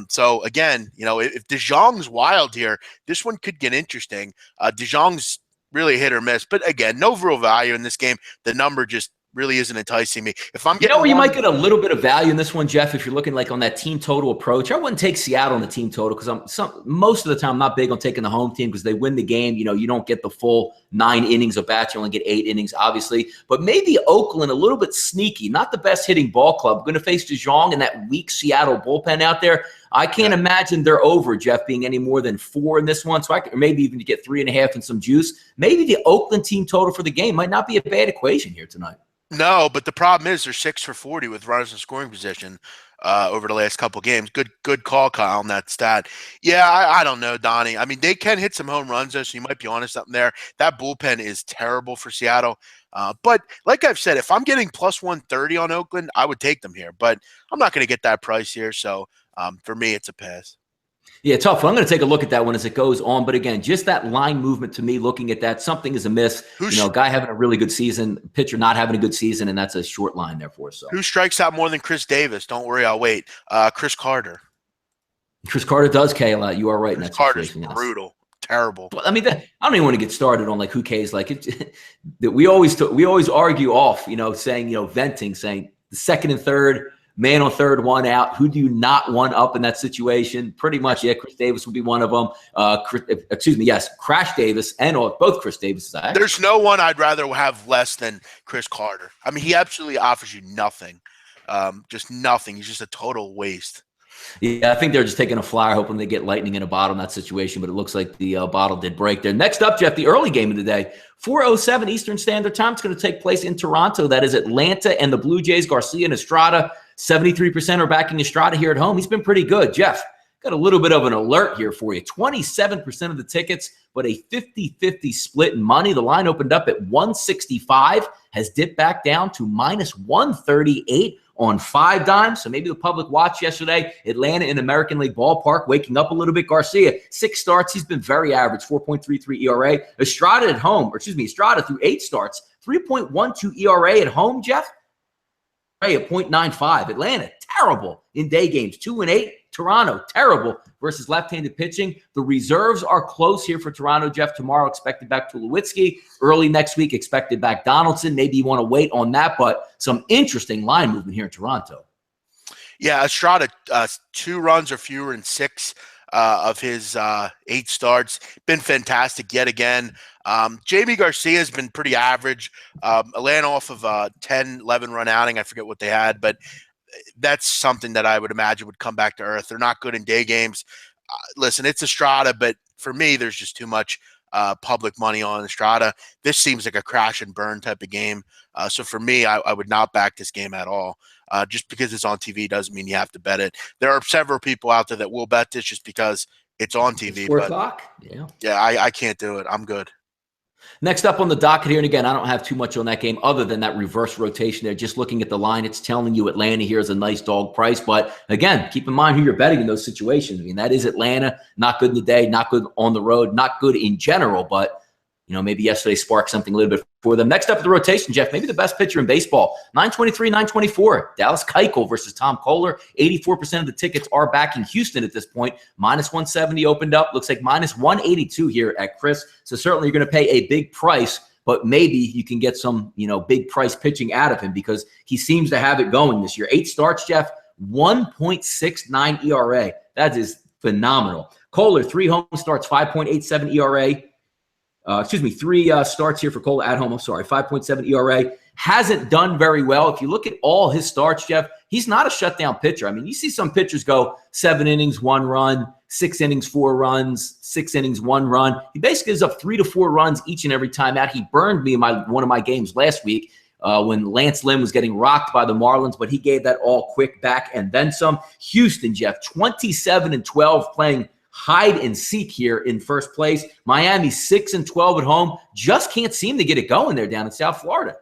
So again, if DeJong's wild here, this one could get interesting. DeJong's really hit or miss, but again, no real value in this game. The number just really isn't enticing me. If I'm getting, you might get a little bit of value in this one, Jeff, if you're looking like on that team total approach. I wouldn't take Seattle on the team total because most of the time I'm not big on taking the home team because they win the game. You don't get the full 9 innings of bats. You only get 8 innings, obviously. But maybe Oakland a little bit sneaky, not the best hitting ball club. Going to face DeJong and that weak Seattle bullpen out there. I can't imagine they're over, Jeff, being any more than 4 in this one. So or maybe even to get 3.5 and some juice. Maybe the Oakland team total for the game might not be a bad equation here tonight. No, but the problem is they're 6 for 40 with runners in scoring position over the last couple games. Good call, Kyle, on that stat. Yeah, I don't know, Donnie. I mean, they can hit some home runs, though, so you might be onto something there. That bullpen is terrible for Seattle. But like I've said, if I'm getting plus 130 on Oakland, I would take them here. But I'm not going to get that price here, so for me, it's a pass. Yeah, tough. I'm going to take a look at that one as it goes on. But again, just that line movement to me, looking at that, something is amiss. Guy having a really good season, pitcher not having a good season, and that's a short line there for us. So. Who strikes out more than Chris Davis? Don't worry, I'll wait. Chris Carter. Chris Carter does K a lot. You are right. Chris Carter's brutal. Terrible. I mean, I don't even want to get started on like who K's like it. That we always argue off, saying, venting, saying the second and third, man on third, 1 out. Who do you not want up in that situation? Pretty much, yeah, Chris Davis would be one of them. Crash Davis and both Chris Davises. There's no one I'd rather have less than Chris Carter. I mean, he absolutely offers you nothing. Just nothing. He's just a total waste. Yeah, I think they're just taking a flyer, hoping they get lightning in a bottle in that situation, but it looks like the bottle did break there. Next up, Jeff, the early game of the day, 4:07 Eastern Standard Time. It's going to take place in Toronto. That is Atlanta and the Blue Jays. Garcia and Estrada, 73% are backing Estrada here at home. He's been pretty good. Jeff, got a little bit of an alert here for you. 27% of the tickets, but a 50-50 split in money. The line opened up at 165, has dipped back down to minus 138 on 5 dimes. So maybe the public watched yesterday. Atlanta in American League Ballpark, waking up a little bit. Garcia, 6 starts. He's been very average, 4.33 ERA. Estrada through 8 starts, 3.12 ERA at home, Jeff. At 0.95. Atlanta, terrible in day games, 2-8. Toronto, terrible versus left-handed pitching. The reserves are close here for Toronto, Jeff. Tomorrow, expected back Tulowitzki. Early next week, expected back Donaldson. Maybe you want to wait on that, but some interesting line movement here in Toronto. Yeah, Estrada, 2 runs or fewer in 6 of his 8 starts. Been fantastic yet again. Jamie Garcia has been pretty average. Atlanta off of a 10, 11 run outing. I forget what they had, but that's something that I would imagine would come back to earth. They're not good in day games. Listen, it's Estrada, but for me, there's just too much public money on Estrada. This seems like a crash and burn type of game. So for me, I would not back this game at all. Just because it's on TV doesn't mean you have to bet it. There are several people out there that will bet this just because it's on TV. 4 o'clock? Yeah, I can't do it. I'm good. Next up on the docket here, and again, I don't have too much on that game other than that reverse rotation there. Just looking at the line, it's telling you Atlanta here is a nice dog price. But again, keep in mind who you're betting in those situations. I mean, that is Atlanta, not good in the day, not good on the road, not good in general, but maybe yesterday sparked something a little bit for them. Next up the rotation, Jeff, maybe the best pitcher in baseball. 923, 924. Dallas Keuchel versus Tom Kohler. 84% of the tickets are backing Houston at this point. Minus 170 opened up. Looks like minus 182 here at Chris. So certainly you're going to pay a big price, but maybe you can get some, big price pitching out of him because he seems to have it going this year. 8 starts, Jeff, 1.69 ERA. That is phenomenal. Kohler, 3 home starts, 5.87 ERA. 3 starts here for Cole at home. 5.7 ERA. Hasn't done very well. If you look at all his starts, Jeff, he's not a shutdown pitcher. I mean, you see some pitchers go 7 innings, 1 run, 6 innings, 4 runs, 6 innings, 1 run. He basically is up 3 to 4 runs each and every time out. He burned me in one of my games last week when Lance Lynn was getting rocked by the Marlins, but he gave that all quick back and then some. Houston, Jeff, 27-12 playing hide and seek here in first place. Miami 6-12 at home. Just can't seem to get it going there down in South Florida.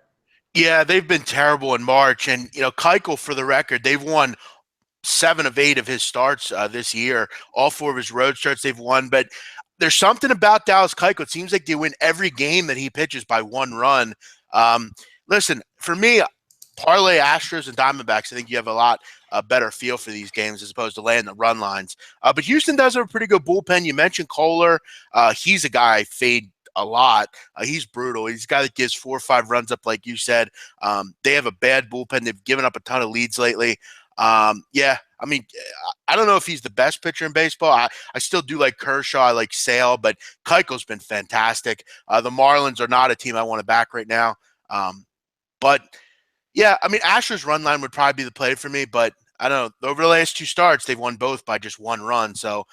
Yeah, they've been terrible in March. And, Keuchel, for the record, they've won 7 of 8 of his starts this year. All 4 of his road starts they've won. But there's something about Dallas Keuchel. It seems like they win every game that he pitches by 1 run. Listen, for me, parlay Astros and Diamondbacks, I think you have a lot better feel for these games as opposed to laying the run lines. But Houston does have a pretty good bullpen. You mentioned Kohler. He's a guy I fade a lot. He's brutal. He's a guy that gives 4 or 5 runs up, like you said. They have a bad bullpen. They've given up a ton of leads lately. I don't know if he's the best pitcher in baseball. I still do like Kershaw. I like Sale, but Keuchel's been fantastic. The Marlins are not a team I want to back right now. Astros run line would probably be the play for me, but I don't know. Over the last 2 starts, they've won both by just 1 run. So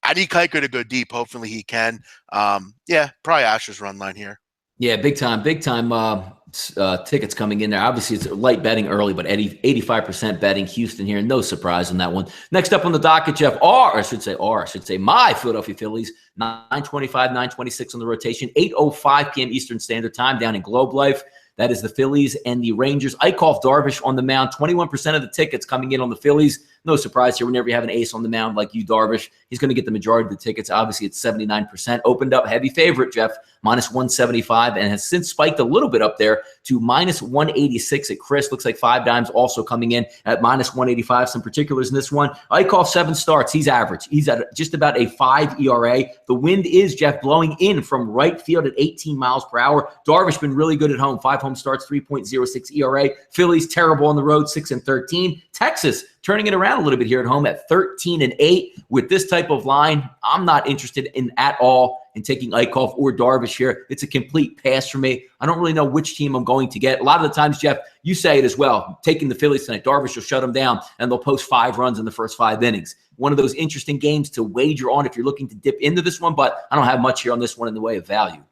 I need Keuchel to go deep. Hopefully he can. Probably Astros run line here. Yeah, big time tickets coming in there. Obviously, it's light betting early, but 85% betting Houston here. No surprise on that one. Next up on the docket, Jeff, my Philadelphia Phillies, 925, 926 on the rotation, 8:05 p.m. Eastern Standard Time down in Globe Life. That is the Phillies and the Rangers. Eichhoff, Darvish on the mound. 21% of the tickets coming in on the Phillies. No surprise here. Whenever you have an ace on the mound like you, Darvish, he's going to get the majority of the tickets. Obviously, it's 79%. Opened up heavy favorite, Jeff, minus 175, and has since spiked a little bit up there to minus 186 at Chris. Looks like 5 dimes also coming in at minus 185. Some particulars in this one. Eichhoff, 7 starts. He's average. He's at just about a 5 ERA. The wind is, Jeff, blowing in from right field at 18 miles per hour. Darvish been really good at home. 5 home starts, 3.06 ERA. Phillies terrible on the road, 6-13. Texas turning it around a little bit here at home at 13-8. With this type of line, I'm not interested in at all in taking Eichhoff or Darvish here. It's a complete pass for me. I don't really know which team I'm going to get. A lot of the times, Jeff, you say it as well. Taking the Phillies tonight, Darvish will shut them down, and they'll post 5 runs in the first 5 innings. One of those interesting games to wager on if you're looking to dip into this one, but I don't have much here on this one in the way of value.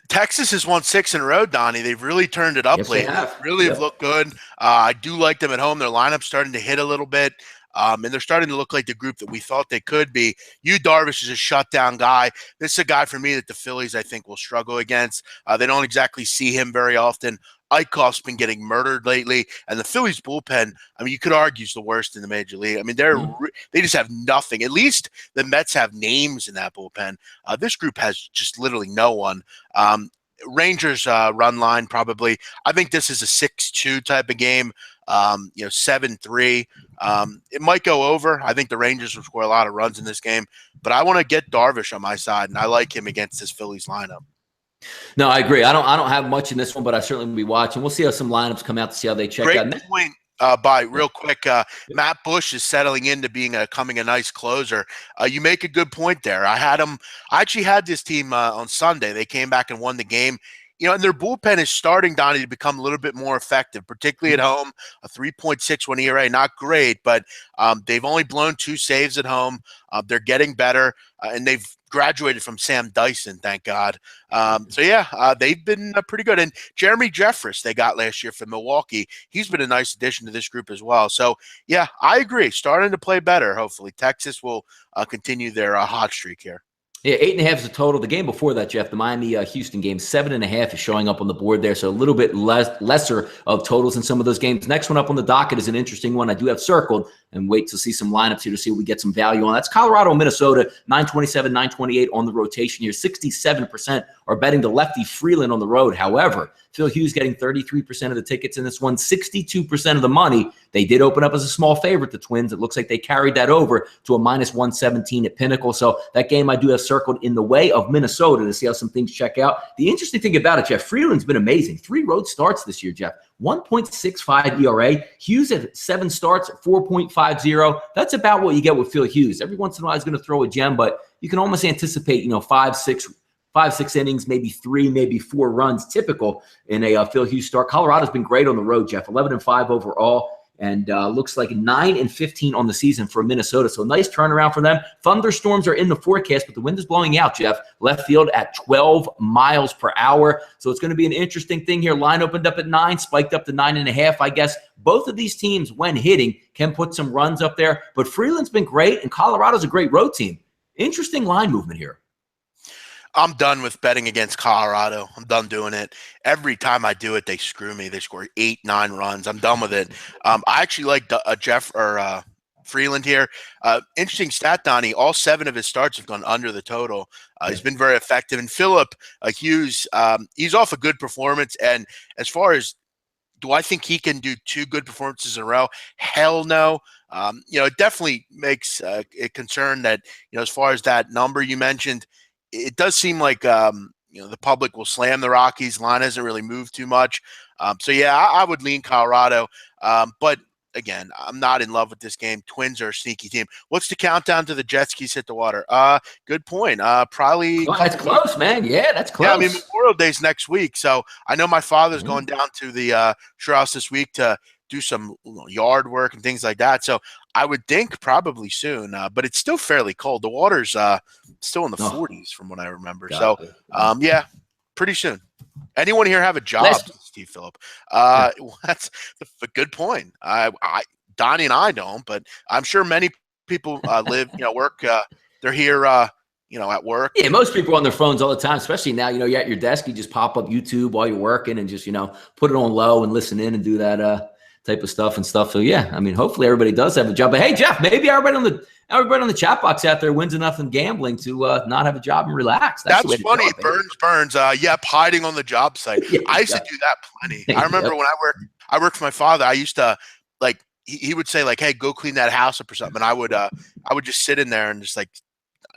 Texas has won 6 in a row, Donnie. They've really turned it up lately. They have looked good. I do like them at home. Their lineup's starting to hit a little bit. and they're starting to look like the group that we thought they could be. Yu Darvish is a shutdown guy. This is a guy for me that the Phillies, I think, will struggle against. They don't exactly see him very often. Eichhoff's been getting murdered lately, and the Phillies bullpen, I mean, you could argue is the worst in the major league. I mean, they just have nothing. At least the Mets have names in that bullpen. This group has just literally no one. Rangers run line probably. I think this is a 6-2 type of game. 7-3. It might go over. I think the Rangers will score a lot of runs in this game, but I want to get Darvish on my side, and I like him against this Phillies lineup. No, I agree. I don't have much in this one, but I certainly will be watching. We'll see how some lineups come out to see how they check out. Great point. Real quick, Matt Bush is settling into becoming a nice closer. You make a good point there. I actually had this team on Sunday. They came back and won the game. And their bullpen is starting, Donnie, to become a little bit more effective, particularly at home. A 3.61 ERA, not great, but they've only blown 2 saves at home. They're getting better, and they've graduated from Sam Dyson, thank God. They've been pretty good. And Jeremy Jeffress they got last year from Milwaukee. He's been a nice addition to this group as well. So, yeah, I agree. Starting to play better, hopefully. Texas will continue their hot streak here. Yeah, 8.5 is the total. The game before that, Jeff, the Miami-Houston game, 7.5 is showing up on the board there, so a little bit lesser of totals in some of those games. Next one up on the docket is an interesting one I do have circled, and wait to see some lineups here to see if we get some value on. That's Colorado, Minnesota, 927, 928 on the rotation here. 67% are betting the lefty Freeland on the road. However, Phil Hughes getting 33% of the tickets in this one, 62% of the money. They did open up as a small favorite, the Twins. It looks like they carried that over to a -117 at Pinnacle. So that game I do have circled in the way of Minnesota to see how some things check out. The interesting thing about it, Jeff, Freeland's been amazing. 3 road starts this year, Jeff. 1.65 ERA. Hughes at 7 starts at 4.50. That's about what you get with Phil Hughes. Every once in a while he's going to throw a gem, but you can almost anticipate, 5, 6 innings, maybe 3, maybe 4 runs, typical in a Phil Hughes start. Colorado's been great on the road, Jeff. 11-5 overall, and looks like 9-15 on the season for Minnesota. So nice turnaround for them. Thunderstorms are in the forecast, but the wind is blowing out, Jeff. Left field at 12 miles per hour. So it's going to be an interesting thing here. Line opened up at 9, spiked up to 9.5. I guess both of these teams, when hitting, can put some runs up there. But Freeland's been great, and Colorado's a great road team. Interesting line movement here. I'm done with betting against Colorado. I'm done doing it. Every time I do it, they screw me. They score 8, 9 runs. I'm done with it. I actually like Freeland here. Interesting stat, Donnie. All 7 of his starts have gone under the total. He's been very effective. And Philip Hughes, he's off a good performance. And as far as do I think he can do 2 good performances in a row? Hell no. It definitely makes a concern that, as far as that number you mentioned, it does seem like, the public will slam the Rockies. Line hasn't really moved too much. I would lean Colorado. But, again, I'm not in love with this game. Twins are a sneaky team. What's the countdown to the jet skis hit the water? Good point. Probably. Oh, that's close, man. Yeah, that's close. Yeah, Memorial Day's next week. So I know my father's going down to the Shore House this week to do some yard work and things like that. So I would think probably soon, but it's still fairly cold. The water's still in the 40s from what I remember. Pretty soon. Anyone here have a job, Steve Phillip? That's a good point. Donnie and I don't, but I'm sure many people live, work. They're here, at work. Yeah, most people are on their phones all the time, especially now. You're at your desk. You just pop up YouTube while you're working and just, put it on low and listen in and do that type of stuff and stuff. So yeah, hopefully everybody does have a job. But hey, Jeff, maybe everybody on the chat box out there wins enough in gambling to not have a job and relax. That's funny. Burns. Hiding on the job site. Yeah, I used to do that plenty. I remember when I worked for my father. I used to he would say hey, go clean that house up or something. And I would just sit in there and just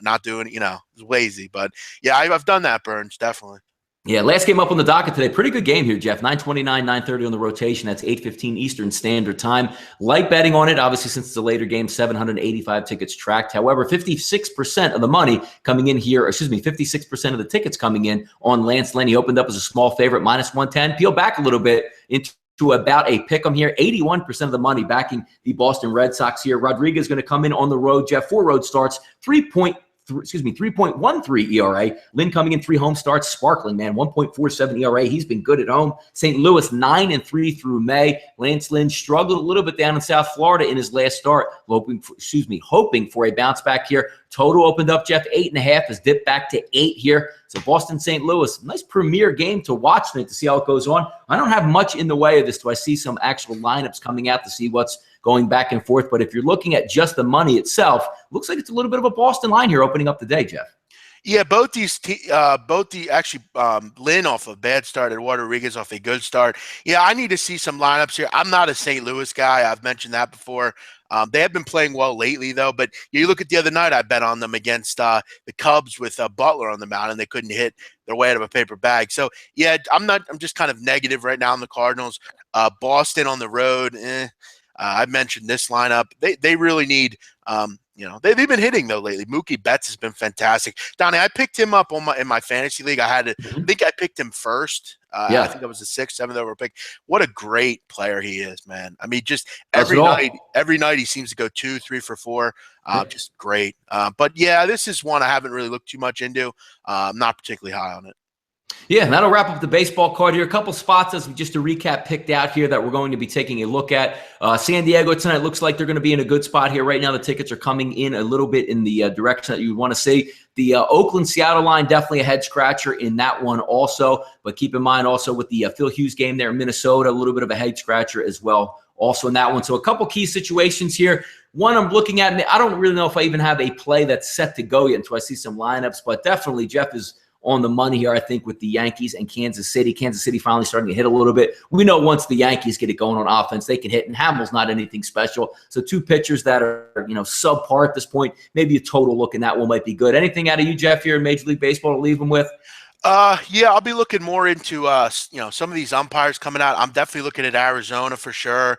not doing it. It's lazy. But yeah, I've done that, Burns, definitely. Yeah, last game up on the docket today. Pretty good game here, Jeff. 9:29, 9:30 on the rotation. That's 8:15 Eastern Standard Time. Light betting on it, obviously, since it's a later game, 785 tickets tracked. However, 56% of the money coming in here, 56% of the tickets coming in on Lance Lynn. He opened up as a small favorite, -110. Peel back a little bit into about a pick 'em here. 81% of the money backing the Boston Red Sox here. Rodriguez going to come in on the road, Jeff. 4 road starts, 3.5 3.13 ERA. Lynn coming in 3 home starts, sparkling, man, 1.47 ERA. He's been good at home. St. Louis 9-3 through May. Lance Lynn struggled a little bit down in South Florida in his last start, hoping for a bounce back here. Total opened up, Jeff, 8.5, has dipped back to 8 here. So Boston, St. Louis, nice premier game to watch tonight to see how it goes on. I don't have much in the way of this. Do I see some actual lineups coming out to see what's going back and forth? But if you're looking at just the money itself, looks like it's a little bit of a Boston line here opening up the day, Jeff. Yeah, Lynn off a bad start, Eduardo Rodriguez off a good start. Yeah, I need to see some lineups here. I'm not a St. Louis guy. I've mentioned that before. They have been playing well lately, though. But you look at the other night, I bet on them against the Cubs with Butler on the mound, and they couldn't hit their way out of a paper bag. So, yeah, I'm just kind of negative right now on the Cardinals. Boston on the road, I mentioned this lineup. They really need they've been hitting though lately. Mookie Betts has been fantastic. Donnie, I picked him up in my fantasy league. I think I picked him first. I think I was the 6th, 7th overall pick. What a great player he is, man. I mean, just every night he seems to go 2, 3 for 4. Just great. But yeah, this is one I haven't really looked too much into. I'm not particularly high on it. Yeah, that'll wrap up the baseball card here. A couple spots as just to recap picked out here that we're going to be taking a look at. San Diego tonight looks like they're going to be in a good spot here. Right now, the tickets are coming in a little bit in the direction that you want to see. The Oakland-Seattle line, definitely a head scratcher in that one also. But keep in mind also with the Phil Hughes game there in Minnesota, a little bit of a head scratcher as well also in that one. So a couple key situations here. One I'm looking at, I don't really know if I even have a play that's set to go yet until I see some lineups. But definitely Jeff is on the money here, I think, with the Yankees and Kansas City. Kansas City finally starting to hit a little bit. We know once the Yankees get it going on offense, they can hit, and Hamill's not anything special. So 2 pitchers that are, subpar at this point. Maybe a total look in that one might be good. Anything out of you, Jeff, here in Major League Baseball to leave them with? Yeah, I'll be looking more into some of these umpires coming out. I'm definitely looking at Arizona for sure.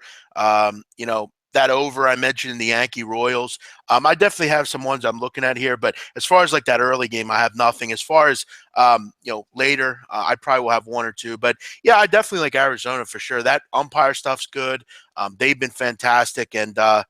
That over I mentioned in the Yankee Royals. I definitely have some ones I'm looking at here, but as far as like that early game, I have nothing. As far as later, I probably will have 1 or 2. But yeah, I definitely like Arizona for sure. That umpire stuff's good. They've been fantastic, and I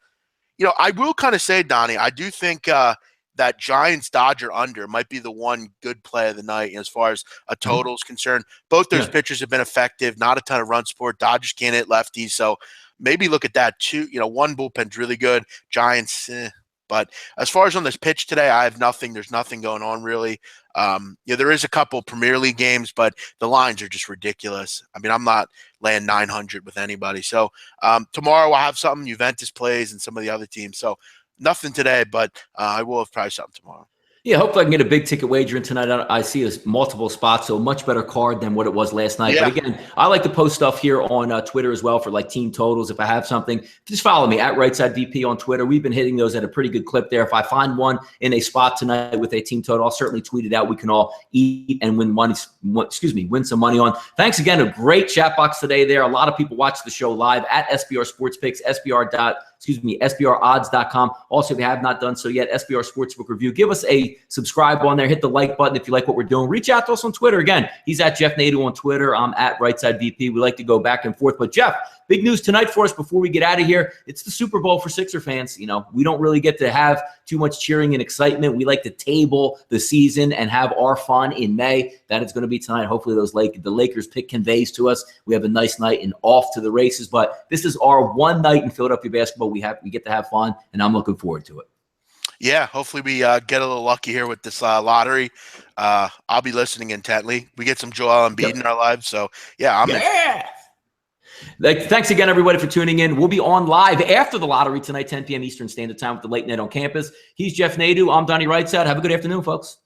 will kind of say, Donnie, I do think that Giants-Dodger under might be the one good play of the night as far as a total is concerned. Both those pitchers have been effective. Not a ton of run support. Dodgers can't hit lefties, so maybe look at that too. One bullpen's really good. Giants, But as far as on this pitch today, I have nothing. There's nothing going on really. There is a couple Premier League games, but the lines are just ridiculous. I mean, I'm not laying 900 with anybody. So tomorrow I'll have something. Juventus plays and some of the other teams. So nothing today, but I will have probably something tomorrow. Yeah, hopefully I can get a big ticket wager in tonight. I see multiple spots, so a much better card than what it was last night. Yeah. But again, I like to post stuff here on Twitter as well for like team totals. If I have something, just follow me at RightSideVP on Twitter. We've been hitting those at a pretty good clip there. If I find one in a spot tonight with a team total, I'll certainly tweet it out. We can all eat and win some money on. Thanks again. A great chat box today there. A lot of people watch the show live at SBR Sports Picks, SBRodds.com. Also, if you have not done so yet, SBR Sportsbook Review. Give us a subscribe on there. Hit the like button if you like what we're doing. Reach out to us on Twitter. Again, he's at Jeff Nadeau on Twitter. I'm at RightSideVP. We like to go back and forth. But Jeff, big news tonight for us before we get out of here. It's the Super Bowl for Sixer fans. We don't really get to have too much cheering and excitement. We like to table the season and have our fun in May. That is going to be tonight. Hopefully the Lakers pick conveys to us. We have a nice night and off to the races. But this is our one night in Philadelphia basketball. We get to have fun, and I'm looking forward to it. Yeah, hopefully we get a little lucky here with this lottery. I'll be listening intently. We get some Joel Embiid in our lives. So, yeah, I'm in. Thanks again, everybody, for tuning in. We'll be on live after the lottery tonight, 10 p.m. Eastern Standard Time with the Late Night on Campus. He's Jeff Nadeau. I'm Donnie Rightside. Have a good afternoon, folks.